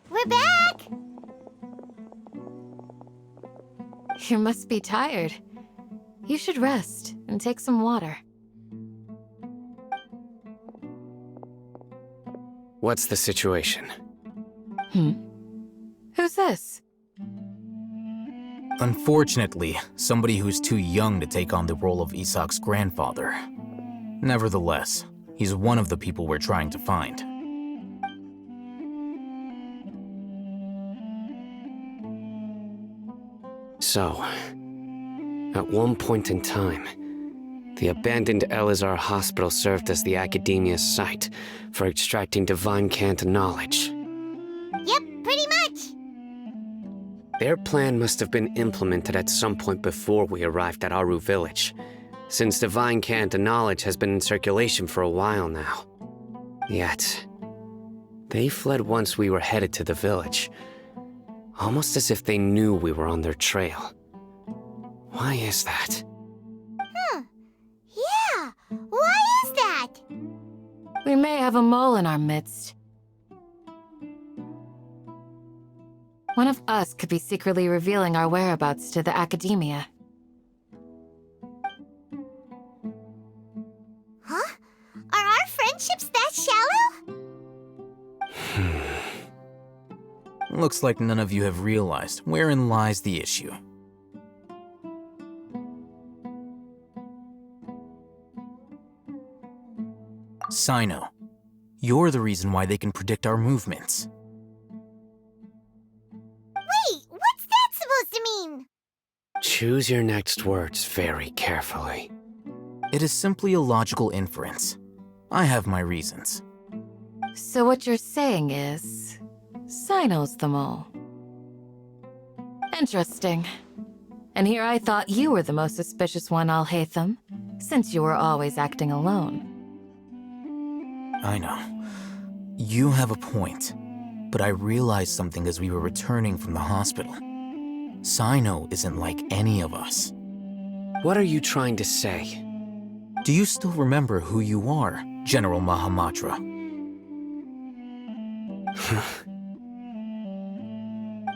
We're back! You must be tired. You should rest and take some water. What's the situation? Who's this? Unfortunately, somebody who's too young to take on the role of Isak's grandfather. Nevertheless, he's one of the people we're trying to find. So, at one point in time, the abandoned Eleazar hospital served as the academia's site for extracting divine cant knowledge. Yep, pretty much! Their plan must have been implemented at some point before we arrived at Aru village, since divine cant knowledge has been in circulation for a while now. Yet, they fled once we were headed to the village, almost as if they knew we were on their trail. Why is that? Yeah, why is that? We may have a mole in our midst. One of us could be secretly revealing our whereabouts to the academia. Huh? Are our friendships that shallow? Looks like none of you have realized wherein lies the issue. Sino, you're the reason why they can predict our movements. Wait, what's that supposed to mean? Choose your next words very carefully. It is simply a logical inference. I have my reasons. So what you're saying is, Sino's the mole. Interesting. And here I thought you were the most suspicious one, Alhaitham, since you were always acting alone. I know. You have a point, but I realized something as we were returning from the hospital. Sino isn't like any of us. What are you trying to say? Do you still remember who you are, General Mahamatra?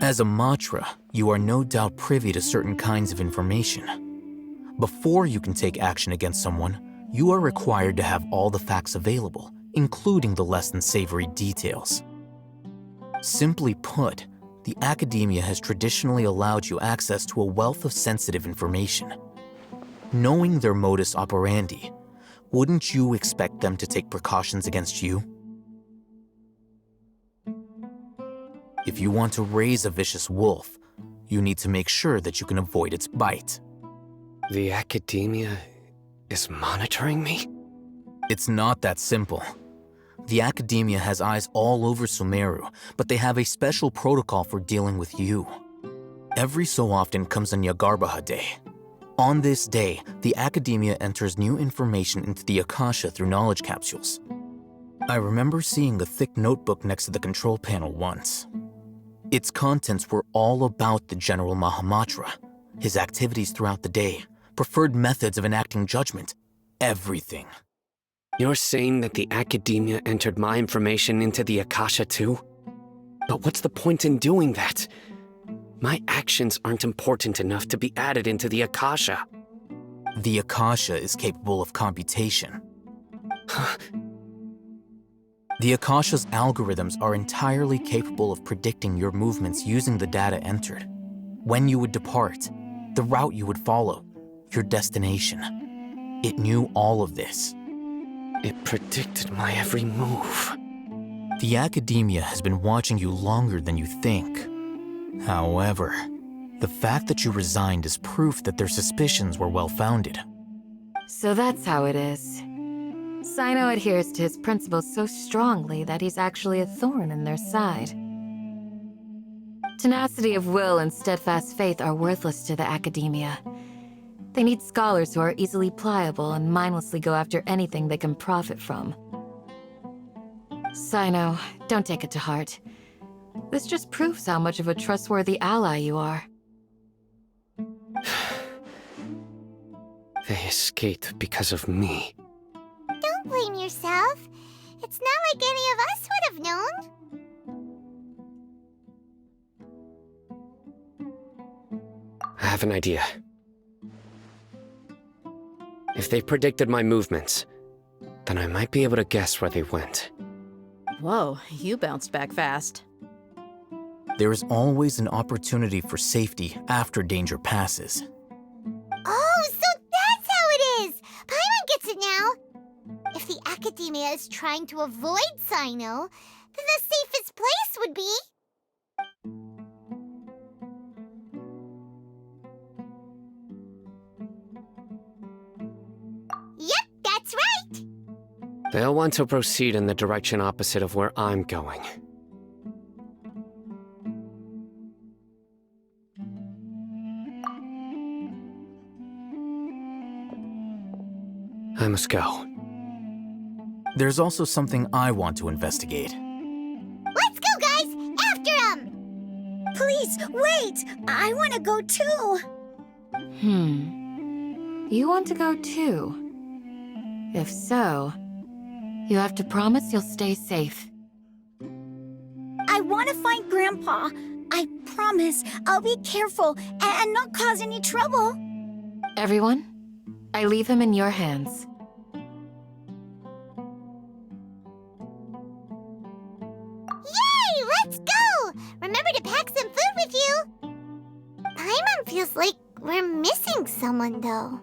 As a Matra, you are no doubt privy to certain kinds of information. Before you can take action against someone, you are required to have all the facts available, including the less than savory details. Simply put, the academia has traditionally allowed you access to a wealth of sensitive information. Knowing their modus operandi, wouldn't you expect them to take precautions against you? If you want to raise a vicious wolf, you need to make sure that you can avoid its bite. The academia is monitoring me? It's not that simple. The academia has eyes all over Sumeru, but they have a special protocol for dealing with you. Every so often comes a Nyagarbaha Day. On this day, the academia enters new information into the Akasha through knowledge capsules. I remember seeing a thick notebook next to the control panel once. Its contents were all about the General Mahamatra, his activities throughout the day, preferred methods of enacting judgment, everything. You're saying that the academia entered my information into the Akasha too? But what's the point in doing that? My actions aren't important enough to be added into the Akasha. The Akasha is capable of computation. The Akasha's algorithms are entirely capable of predicting your movements using the data entered. When you would depart, the route you would follow, your destination. It knew all of this. It predicted my every move. The academia has been watching you longer than you think. However, The fact that you resigned is proof that their suspicions were well-founded. So that's how it is. Sino adheres to his principles so strongly that he's actually a thorn in their side. Tenacity of will and steadfast faith are worthless to the academia. They need scholars who are easily pliable and mindlessly go after anything they can profit from. Sino, don't take it to heart. This just proves how much of a trustworthy ally you are. They escaped because of me. Don't blame yourself. It's not like any of us would have known. I have an idea. If they predicted my movements, then I might be able to guess where they went. Whoa, you bounced back fast. There is always an opportunity for safety after danger passes. Oh, so that's how it is! Paimon gets it now! If the academia is trying to avoid Sino, then the safest place would be... Yep, that's right! They'll want to proceed in the direction opposite of where I'm going. I must go. There's also something I want to investigate. Let's go, guys! After him! Please, wait! I want to go too! You want to go too? If so, you have to promise you'll stay safe. I want to find Grandpa. I promise I'll be careful and not cause any trouble. Everyone, I leave him in your hands. Yay! Let's go! Remember to pack some food with you. Paimon feels like we're missing someone, though.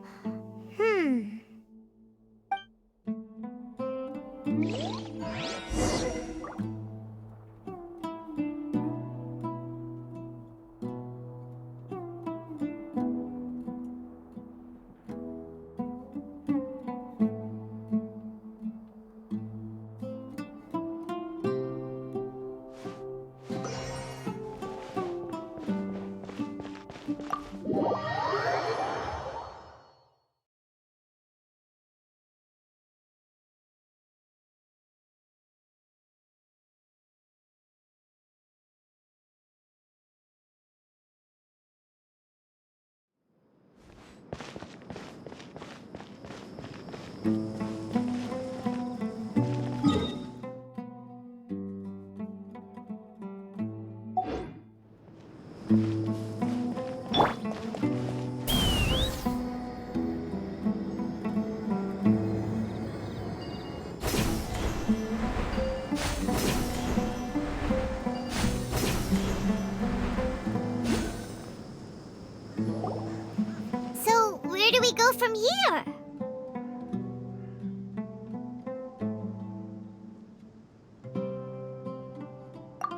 So, where do we go from here?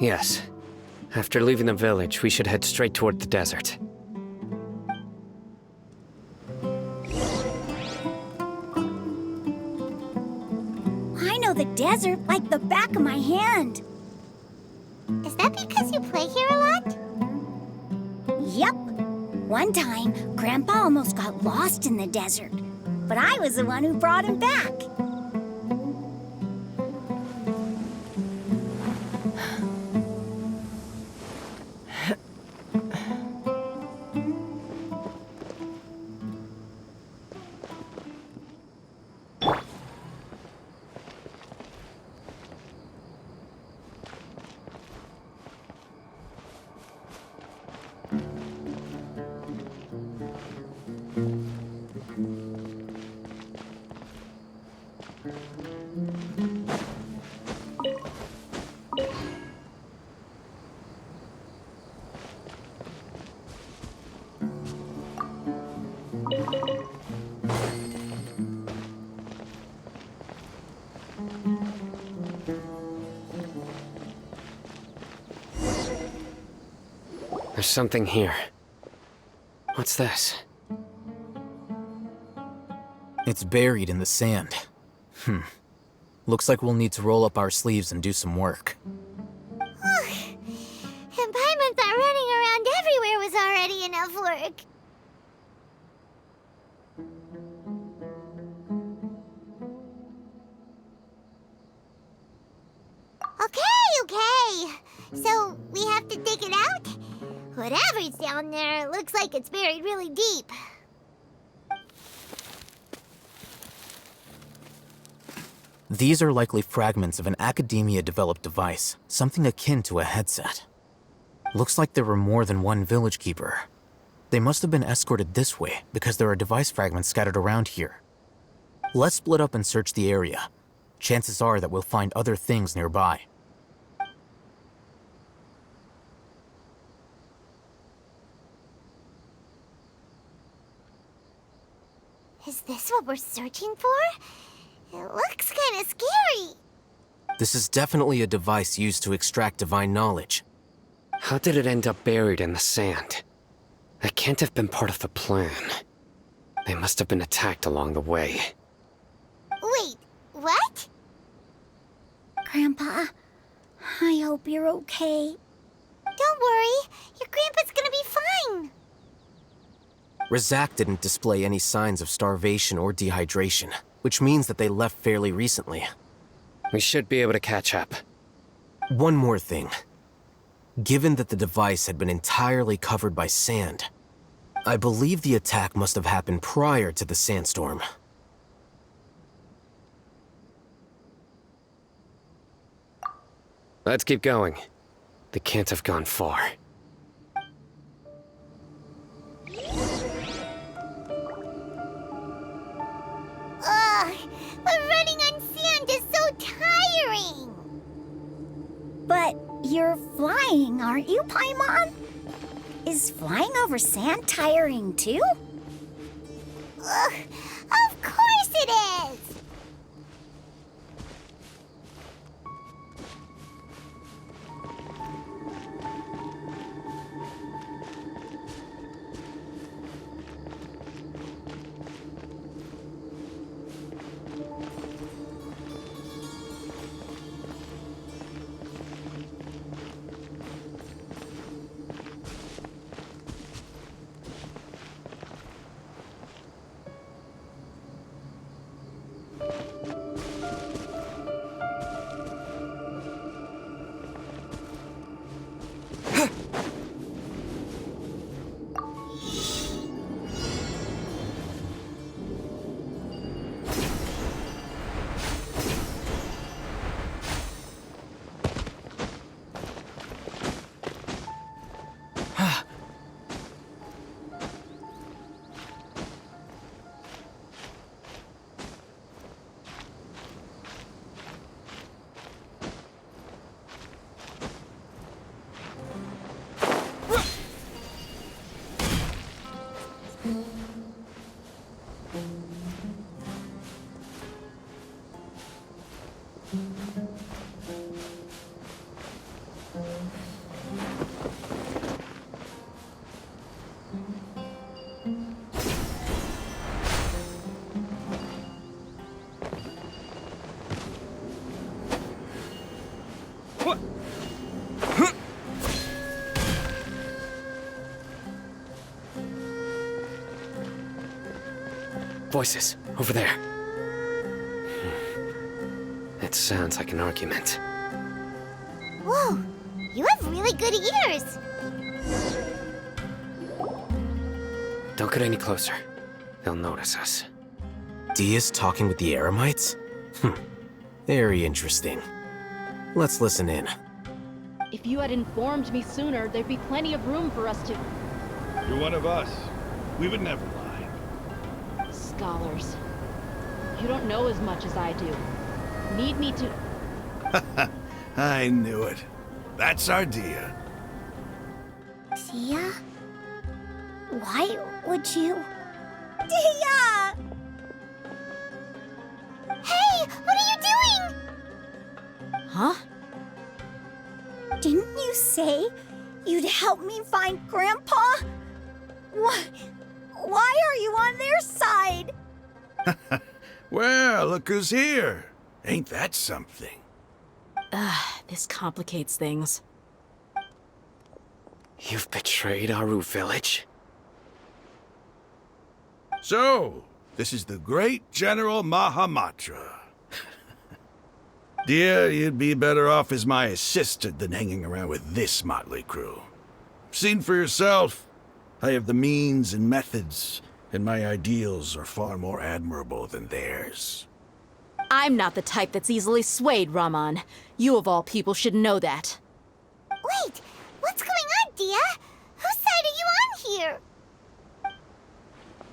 Yes. After leaving the village, we should head straight toward the desert. I know the desert like the back of my hand. Is that because you play here a lot? Yep. One time, Grandpa almost got lost in the desert, but I was the one who brought him back. There's something here. What's this? It's buried in the sand. Looks like we'll need to roll up our sleeves and do some work. And Paimon thought running around everywhere was already enough work. Okay. So, we have to dig it out? Whatever's down there, it looks like it's buried really deep. These are likely fragments of an Academia-developed device, something akin to a headset. Looks like there were more than one village keeper. They must have been escorted this way because there are device fragments scattered around here. Let's split up and search the area. Chances are that we'll find other things nearby. Is this what we're searching for? It looks kind of scary. This is definitely a device used to extract divine knowledge. How did it end up buried in the sand? That can't have been part of the plan. They must have been attacked along the way. Wait, what? Grandpa, I hope you're okay. Don't worry, your grandpa's gonna be fine. Razak didn't display any signs of starvation or dehydration, which means that they left fairly recently. We should be able to catch up. One more thing. Given that the device had been entirely covered by sand, I believe the attack must have happened prior to the sandstorm. Let's keep going. They can't have gone far. Ugh, but running on sand is so tiring. But you're flying, aren't you, Paimon? Is flying over sand tiring too? Ugh, of course it is! Voices, over there. It sounds like an argument. Whoa, you have really good ears. Don't get any closer. They'll notice us. Dia's talking with the Eremites? Very interesting. Let's listen in. If you had informed me sooner, there'd be plenty of room for us to... You're one of us. We would never lie. Scholars. You don't know as much as I do. Need me to... I knew it. That's our Dia. Dia? Why would you... Dia! Hey, what are you doing? Huh? Didn't you say you'd help me find Grandpa? Why are you on their side? Well, look who's here. Ain't that something? This complicates things. You've betrayed Aru village? So, this is the great General Mahamatra. Dear, you'd be better off as my assistant than hanging around with this motley crew. Seen for yourself, I have the means and methods, and my ideals are far more admirable than theirs. I'm not the type that's easily swayed, Raman. You of all people should know that. Wait, what's going on, Dia? Whose side are you on here?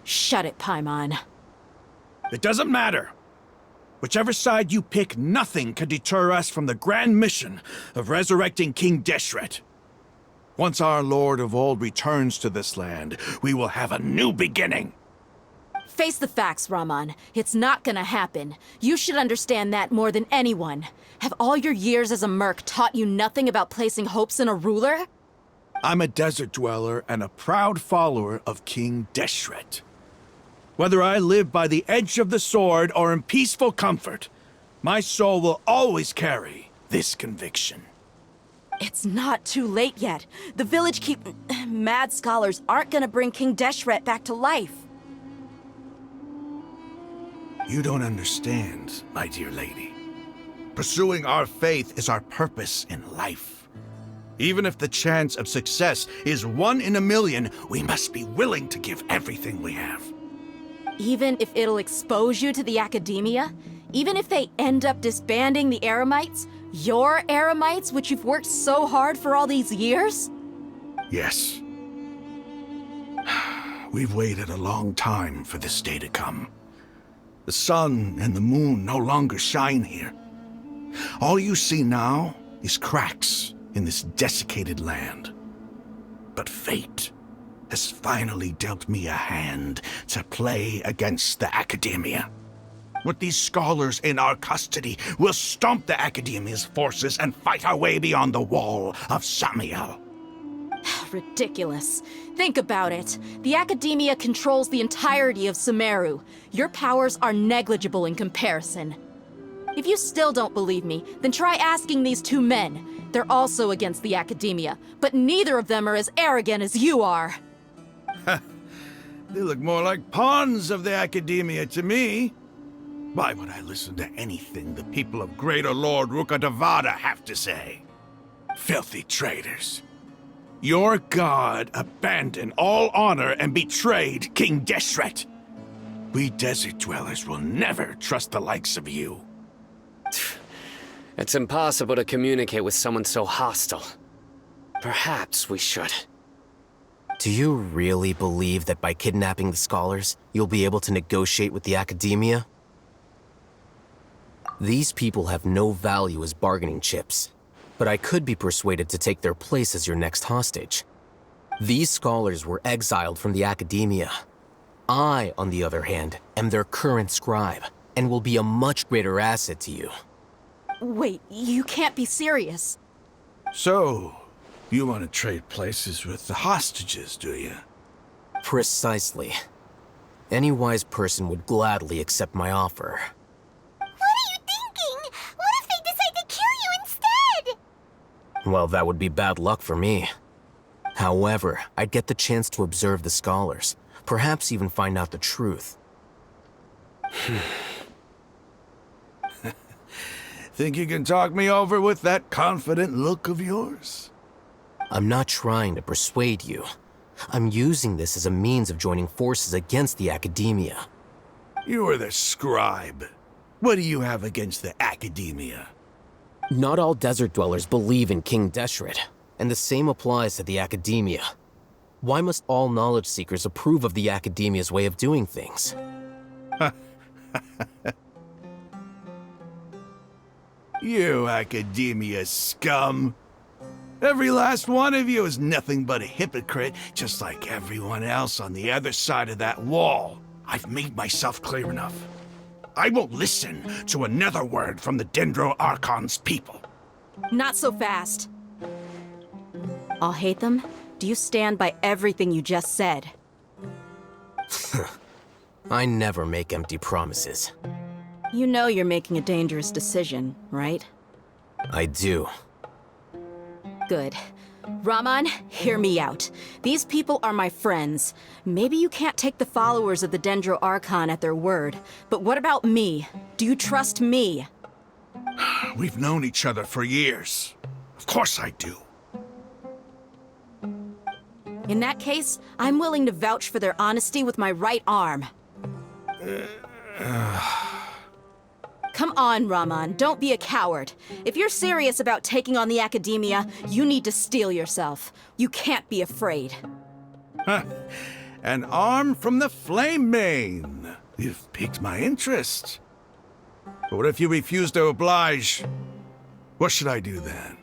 Shut it, Paimon. It doesn't matter. Whichever side you pick, nothing can deter us from the grand mission of resurrecting King Deshret. Once our Lord of Old returns to this land, we will have a new beginning. Face the facts, Raman. It's not gonna happen. You should understand that more than anyone. Have all your years as a merc taught you nothing about placing hopes in a ruler? I'm a desert dweller and a proud follower of King Deshret. Whether I live by the edge of the sword or in peaceful comfort, my soul will always carry this conviction. It's not too late yet. The village mad scholars aren't gonna bring King Deshret back to life. You don't understand, my dear lady. Pursuing our faith is our purpose in life. Even if the chance of success is 1 in a million, we must be willing to give everything we have. Even if it'll expose you to the academia? Even if they end up disbanding the Eremites? Your Eremites, which you've worked so hard for all these years? Yes. We've waited a long time for this day to come. The sun and the moon no longer shine here. All you see now is cracks in this desiccated land. But fate has finally dealt me a hand to play against the academia. With these scholars in our custody, we'll stomp the academia's forces and fight our way beyond the wall of Samiel. Ridiculous. Think about it. The academia controls the entirety of Sumeru. Your powers are negligible in comparison. If you still don't believe me, then try asking these two men. They're also against the academia, but neither of them are as arrogant as you are. They look more like pawns of the academia to me. Why would I listen to anything the people of Greater Lord Rukkhadevata have to say? Filthy traitors. Your god abandoned all honor and betrayed King Deshret. We desert dwellers will never trust the likes of you. It's impossible to communicate with someone so hostile. Perhaps we should. Do you really believe that by kidnapping the scholars, you'll be able to negotiate with the academia? These people have no value as bargaining chips, but I could be persuaded to take their place as your next hostage. These scholars were exiled from the academia. I, on the other hand, am their current scribe, and will be a much greater asset to you. Wait, you can't be serious. So, you want to trade places with the hostages, do you? Precisely. Any wise person would gladly accept my offer. What are you thinking? What if they decide to kill you instead? Well, that would be bad luck for me. However, I'd get the chance to observe the scholars, perhaps even find out the truth. Think you can talk me over with that confident look of yours? I'm not trying to persuade you. I'm using this as a means of joining forces against the academia. You are the scribe. What do you have against the academia? Not all desert dwellers believe in King Deshret, and the same applies to the academia. Why must all knowledge seekers approve of the academia's way of doing things? You academia scum. Every last one of you is nothing but a hypocrite, just like everyone else on the other side of that wall. I've made myself clear enough. I won't listen to another word from the Dendro Archon's people. Not so fast. I'll hate them. Do you stand by everything you just said? I never make empty promises. You know you're making a dangerous decision, right? I do. Good. Raman, hear me out. These people are my friends. Maybe you can't take the followers of the Dendro Archon at their word, but what about me? Do you trust me? We've known each other for years. Of course I do. In that case, I'm willing to vouch for their honesty with my right arm. Come on, Raman, don't be a coward. If you're serious about taking on the Academia, you need to steel yourself. You can't be afraid. An arm from the Flame Mane. You've piqued my interest. But what if you refuse to oblige? What should I do then?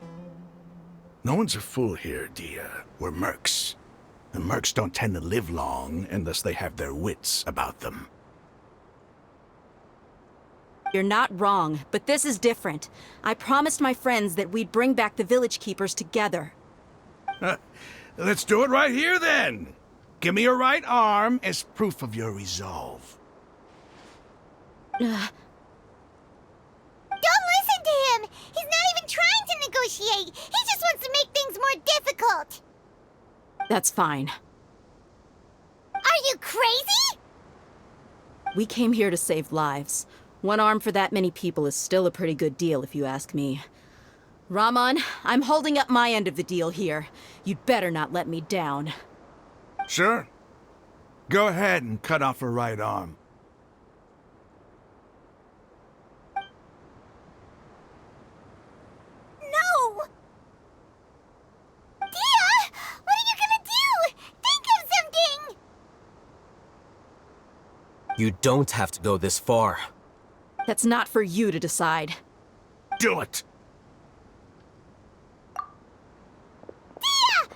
No one's a fool here, Dia. We're mercs. And mercs don't tend to live long unless they have their wits about them. You're not wrong, but this is different. I promised my friends that we'd bring back the Village Keepers together. Let's do it right here then. Give me your right arm as proof of your resolve. Don't listen to him! He's not even trying to negotiate! He just wants to make things more difficult! That's fine. Are you crazy? We came here to save lives. One arm for that many people is still a pretty good deal, if you ask me. Raman, I'm holding up my end of the deal here. You'd better not let me down. Sure. Go ahead and cut off her right arm. No! Dia! What are you gonna do? Think of something! You don't have to go this far. That's not for you to decide. Do it! Dia!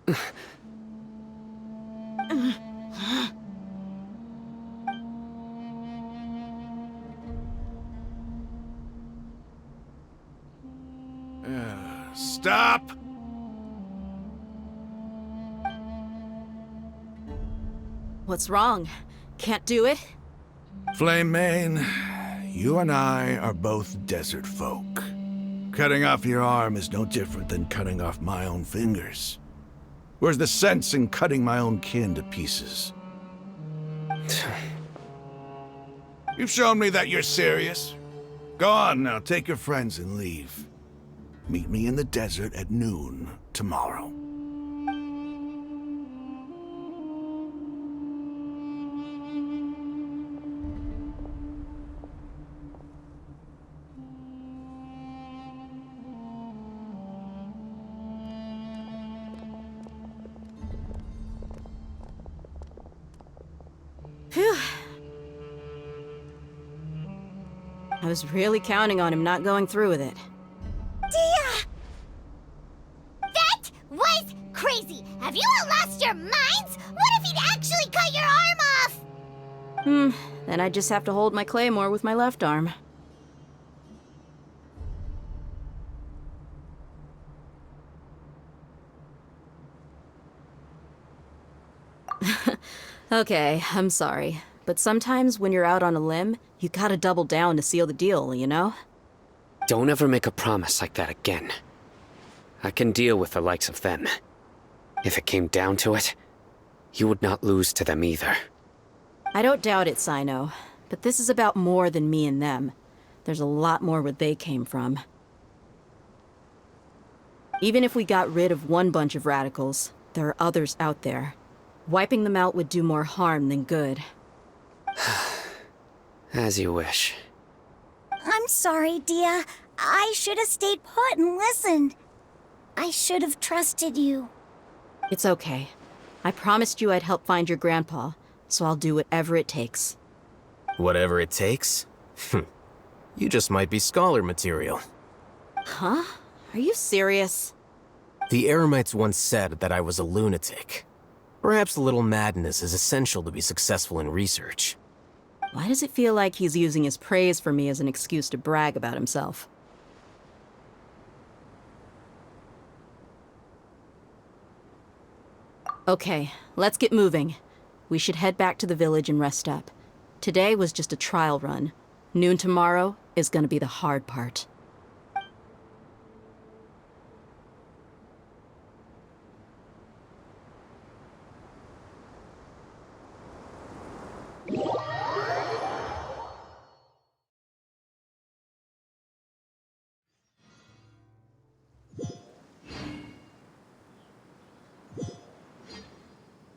Run! Stop! What's wrong? Can't do it? Flame Mane, you and I are both desert folk. Cutting off your arm is no different than cutting off my own fingers. Where's the sense in cutting my own kin to pieces? You've shown me that you're serious. Go on now, take your friends and leave. Meet me in the desert at noon tomorrow. Phew. I was really counting on him not going through with it. Dia! That was crazy! Have you all lost your minds? What if he'd actually cut your arm off? Then I just have to hold my claymore with my left arm. Okay, I'm sorry. But sometimes when you're out on a limb, you gotta double down to seal the deal, you know? Don't ever make a promise like that again. I can deal with the likes of them. If it came down to it, you would not lose to them either. I don't doubt it, Sino. But this is about more than me and them. There's a lot more where they came from. Even if we got rid of one bunch of radicals, there are others out there. Wiping them out would do more harm than good. As you wish. I'm sorry, Dia. I should have stayed put and listened. I should have trusted you. It's okay. I promised you I'd help find your grandpa, so I'll do whatever it takes. Whatever it takes? You just might be scholar material. Huh? Are you serious? The Eremites once said that I was a lunatic. Perhaps a little madness is essential to be successful in research. Why does it feel like he's using his praise for me as an excuse to brag about himself? Okay, let's get moving. We should head back to the village and rest up. Today was just a trial run. Noon tomorrow is gonna be the hard part.